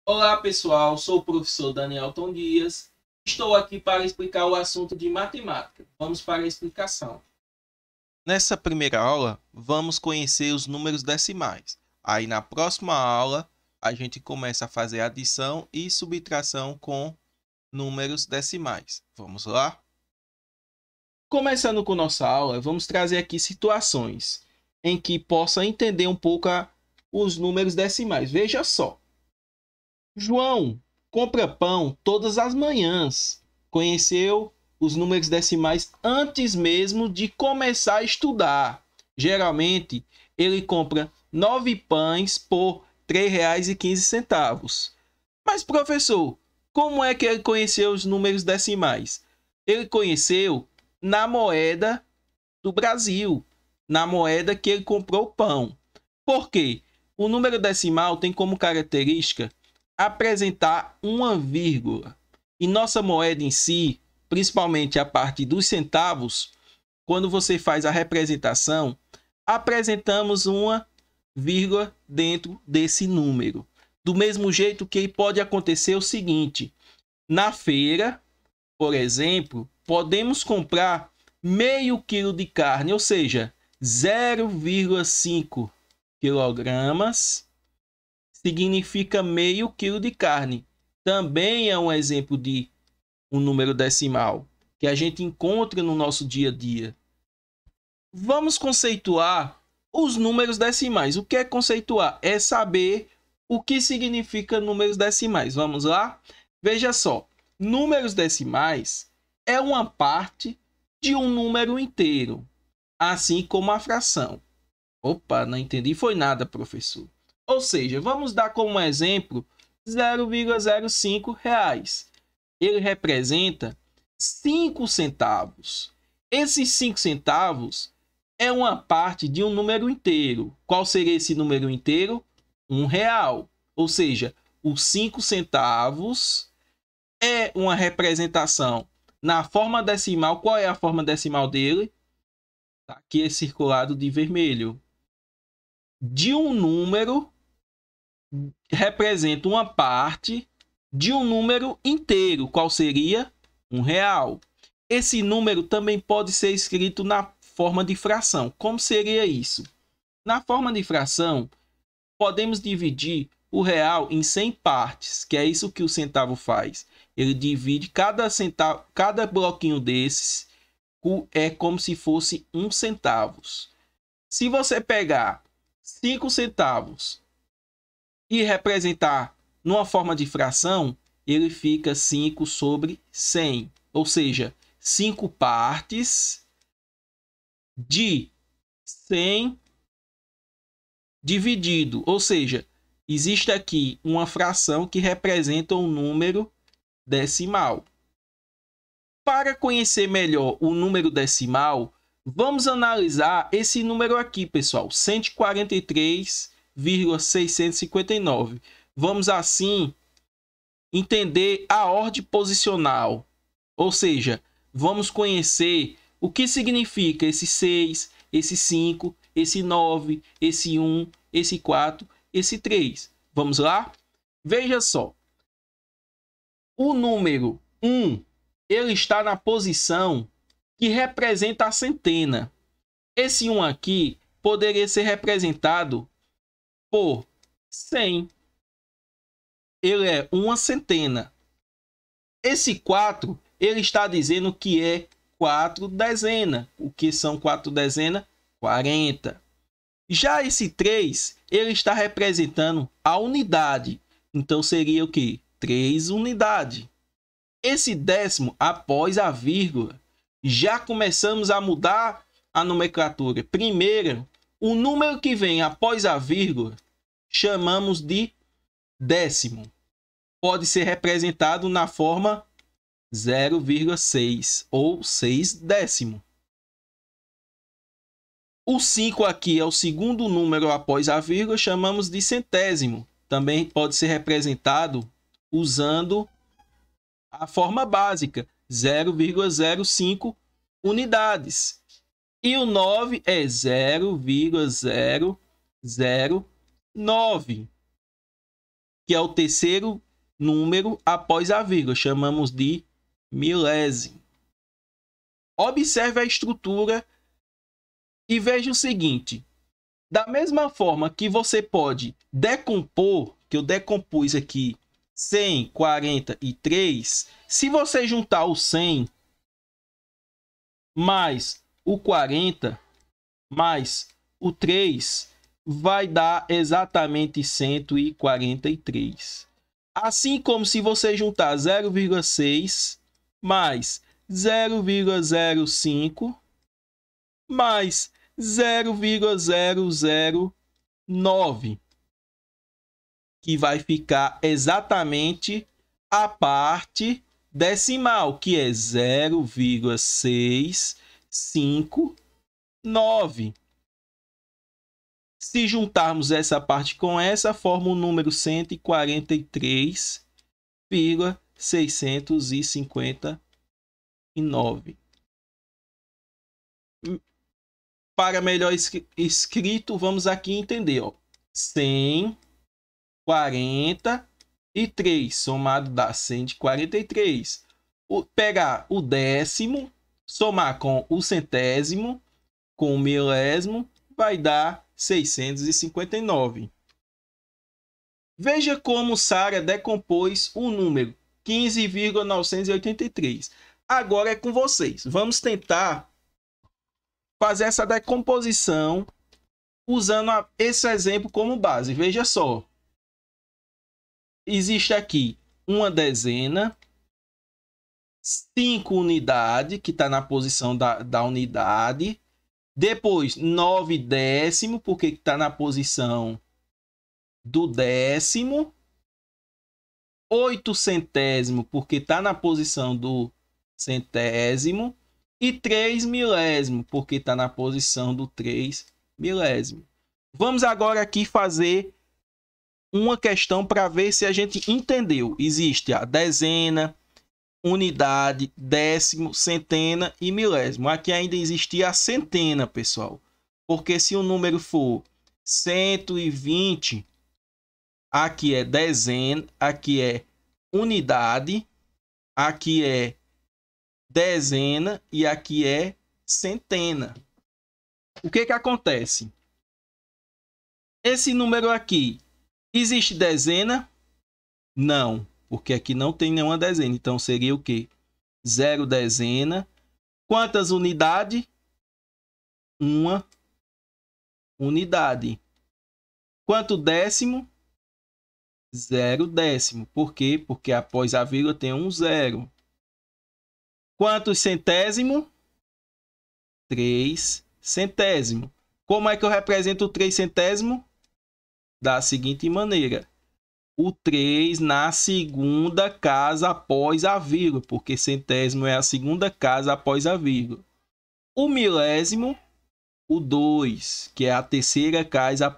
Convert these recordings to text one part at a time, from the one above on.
Olá pessoal, sou o professor Danielton Dias. Estou aqui para explicar o assunto de matemática. Vamos para a explicação. Nessa primeira aula, vamos conhecer os números decimais. Aí na próxima aula, a gente começa a fazer adição e subtração com números decimais. Vamos lá? Começando com nossa aula, vamos trazer aqui situações em que possa entender um pouco os números decimais. Veja só. João compra pão todas as manhãs. Conheceu os números decimais antes mesmo de começar a estudar. Geralmente, ele compra 9 pães por R$ 3,15. Mas, professor, como é que ele conheceu os números decimais? Ele conheceu na moeda do Brasil, na moeda que ele comprou o pão. Por quê? O número decimal tem como característica apresentar uma vírgula. E nossa moeda em si, principalmente a parte dos centavos, quando você faz a representação, apresentamos uma vírgula dentro desse número. Do mesmo jeito que pode acontecer o seguinte: na feira, por exemplo, podemos comprar meio quilo de carne, ou seja, 0,5 quilogramas significa meio quilo de carne. Também é um exemplo de um número decimal que a gente encontra no nosso dia a dia. Vamos conceituar os números decimais. O que é conceituar? É saber o que significa números decimais. Vamos lá? Veja só, números decimais é uma parte de um número inteiro, assim como a fração. Opa, não entendi foi nada, professor. Ou seja, vamos dar como exemplo 0,05 reais. Ele representa 5 centavos. Esses 5 centavos é uma parte de um número inteiro. Qual seria esse número inteiro? R$ 1. Ou seja, os 5 centavos é uma representação na forma decimal. Qual é a forma decimal dele? Aqui é circulado de vermelho. De um número representa uma parte de um número inteiro. Qual seria? R$ 1. Esse número também pode ser escrito na forma de fração. Como seria isso? Na forma de fração, podemos dividir o real em 100 partes, que é isso que o centavo faz. Ele divide cada centavo, cada bloquinho desses é como se fosse 1 centavo. Se você pegar 5 centavos e representar numa forma de fração, ele fica 5 sobre 100. Ou seja, 5 partes de 100 dividido. Ou seja, existe aqui uma fração que representa um número decimal. Para conhecer melhor o número decimal, vamos analisar esse número aqui, pessoal, 143,659. Vamos assim entender a ordem posicional, ou seja, vamos conhecer o que significa esse 6, esse 5, esse 9, esse 1, esse 4, esse 3. Vamos lá? Veja só. O número 1, ele está na posição que representa a centena. Esse 1 aqui poderia ser representado por 100. Ele é uma centena. Esse 4, ele está dizendo que é 4 dezenas. O que são 4 dezenas? 40. Já esse 3, ele está representando a unidade. Então seria o quê? 3 unidades. Esse décimo, após a vírgula, já começamos a mudar a nomenclatura. Primeiro, o número que vem após a vírgula, chamamos de décimo. Pode ser representado na forma 0,6 ou 6 décimo. O 5 aqui é o segundo número após a vírgula, chamamos de centésimo. Também pode ser representado usando a forma básica, 0,05 unidades. E o 9 é 0,009, que é o terceiro número após a vírgula. Chamamos de milésimo. Observe a estrutura e veja o seguinte. Da mesma forma que você pode decompor, que eu decompus aqui 143, se você juntar o 100 mais o 40 mais o 3, vai dar exatamente 143. Assim como se você juntar 0,6 mais 0,05 mais 0,009, que vai ficar exatamente a parte decimal, que é 0,659. Se juntarmos essa parte com essa, forma o número 143,659. Para melhor escrito, vamos aqui entender, ó. 143 somado dá 143. Pegar o décimo, somar com o centésimo, com o milésimo, vai dar 659. Veja como Sara decompôs o número 15,983. Agora é com vocês. Vamos tentar fazer essa decomposição usando esse exemplo como base. Veja só. Existe aqui uma dezena, 5 unidades, que está na posição da unidade. Depois, 9 décimo, porque está na posição do décimo. 8 centésimo, porque está na posição do centésimo. E 3 milésimo, porque está na posição do 3 milésimo. Vamos agora aqui fazer uma questão para ver se a gente entendeu. Existe a dezena, unidade, décimo, centena e milésimo. Aqui ainda existia a centena, pessoal. Porque se o número for 120, aqui é dezena, aqui é unidade, aqui é dezena e aqui é centena. O que que acontece? Esse número aqui, existe dezena? Não, porque aqui não tem nenhuma dezena. Então seria o quê? 0 dezena. Quantas unidades? Uma unidade. Quanto décimo? 0 décimo. Por quê? Porque após a vírgula tem um 0. Quantos centésimo? 3 centésimo. Como é que eu represento o 3 centésimo? Da seguinte maneira. O 3 na segunda casa após a vírgula, porque centésimo é a segunda casa após a vírgula. O milésimo, o 2, que é a terceira casa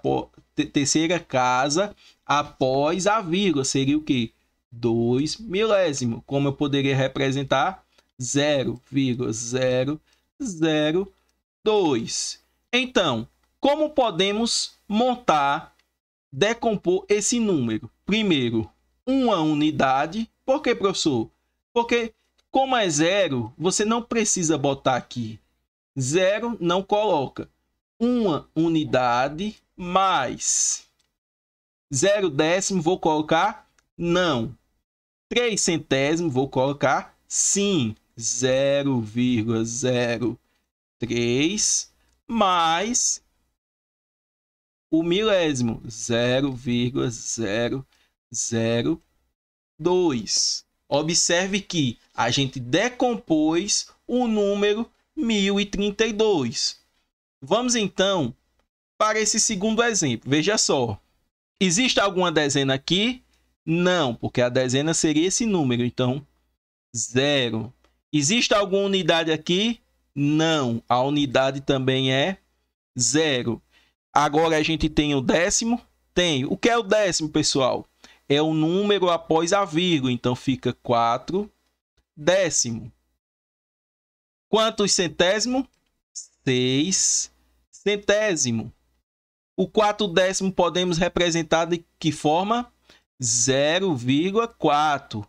após a vírgula, seria o quê? 2 milésimo. Como eu poderia representar? 0,002. Então, como podemos decompor esse número? Primeiro, uma unidade. Por que, professor? Porque como é 0, você não precisa botar aqui. 0 não coloca. Uma unidade mais 0 décimo, vou colocar? Não. 3 centésimo, vou colocar? Sim. 0,03 mais o milésimo, 0,002. Observe que a gente decompôs o número 1032. Vamos então para esse segundo exemplo. Veja só. Existe alguma dezena aqui? Não, porque a dezena seria esse número. Então, 0. Existe alguma unidade aqui? Não. A unidade também é 0. Agora a gente tem o décimo? Tem. O que é o décimo, pessoal? É o número após a vírgula. Então, fica 4 décimo. Quantos centésimo? 6 centésimo. O 4 décimo podemos representar de que forma? 0,4.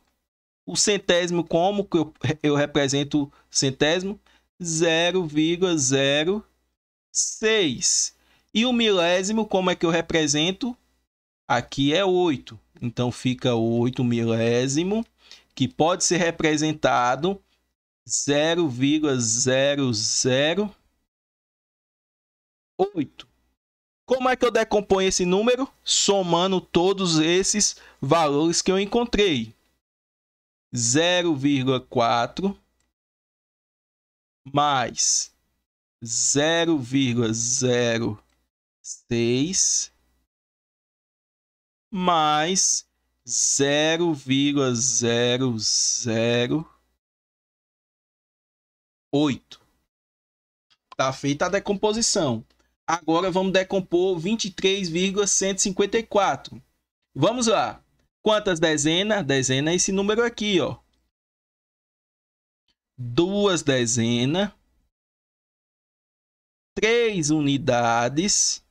O centésimo, como que eu represento centésimo? 0,06. E o milésimo, como é que eu represento? Aqui é 8. Então, fica 8 milésimo, que pode ser representado 0,008. Como é que eu decomponho esse número? Somando todos esses valores que eu encontrei. 0,4 mais 0,06 mais 0,008. Tá feita a decomposição. Agora vamos decompor 23,154. Vamos lá. Quantas dezenas? Dezena é esse número aqui, ó. 2 dezenas. 3 unidades.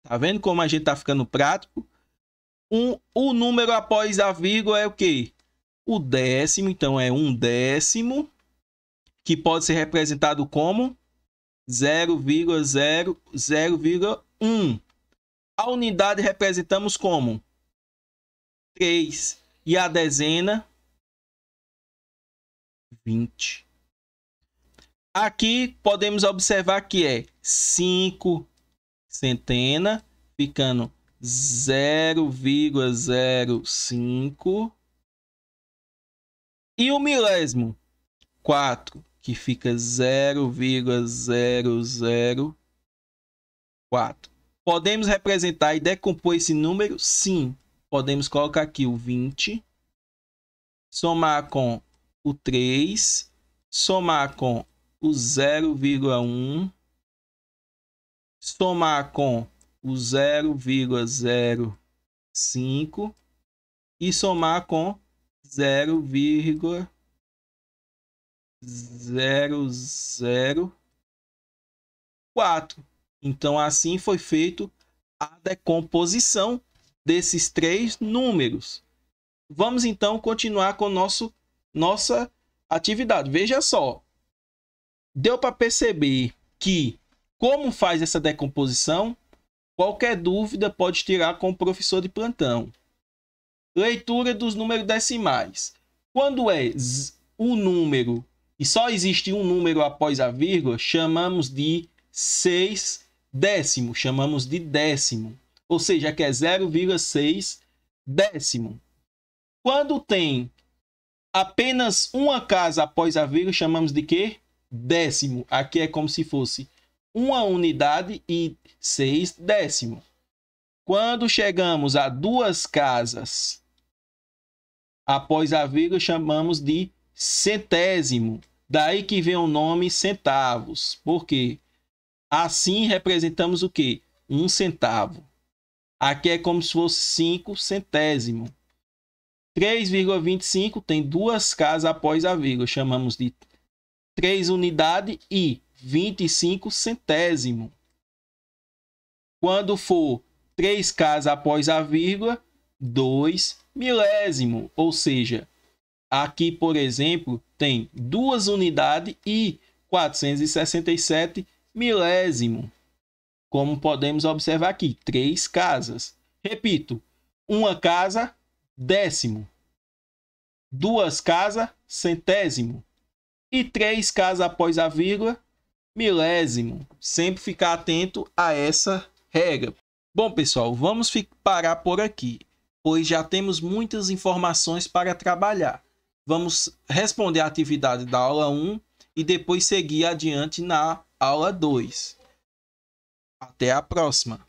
Tá vendo como a gente tá ficando prático? O número após a vírgula é o quê? O décimo. Então, é 1/10, que pode ser representado como 0,1. A unidade representamos como 3. E a dezena, 20. Aqui podemos observar que é 5 centena, ficando 0,05. E o milésimo, 4, que fica 0,004. Podemos representar e decompor esse número? Sim. Podemos colocar aqui o 20, somar com o 3, somar com o 0,1, somar com o 0,05 e somar com 0,004. Então, assim foi feito a decomposição desses 3 números. Vamos, então, continuar com nossa atividade. Veja só. Deu para perceber que, como faz essa decomposição? Qualquer dúvida pode tirar com o professor de plantão. Leitura dos números decimais. Quando é um número e só existe um número após a vírgula, chamamos de 6/10. Chamamos de décimo. Ou seja, que é 0,6 décimo. Quando tem apenas uma casa após a vírgula, chamamos de quê? Décimo. Aqui é como se fosse uma unidade e 6 décimo. Quando chegamos a 2 casas após a vírgula, chamamos de centésimo. Daí que vem o nome centavos. Por quê? Assim representamos o quê? 1 centavo. Aqui é como se fosse 5 centésimo. 3,25 tem 2 casas após a vírgula. Chamamos de 3 unidades e 25 centésimo. Quando for 3 casas após a vírgula, 2 milésimo. Ou seja, aqui, por exemplo, tem 2 unidades e 467 milésimo. Como podemos observar aqui, 3 casas. Repito, uma casa, décimo. 2 casas, centésimo. E 3 casas após a vírgula, milésimo. Sempre ficar atento a essa regra. Bom, pessoal, vamos parar por aqui, pois já temos muitas informações para trabalhar. Vamos responder a atividade da aula 1 e depois seguir adiante na aula 2. Até a próxima!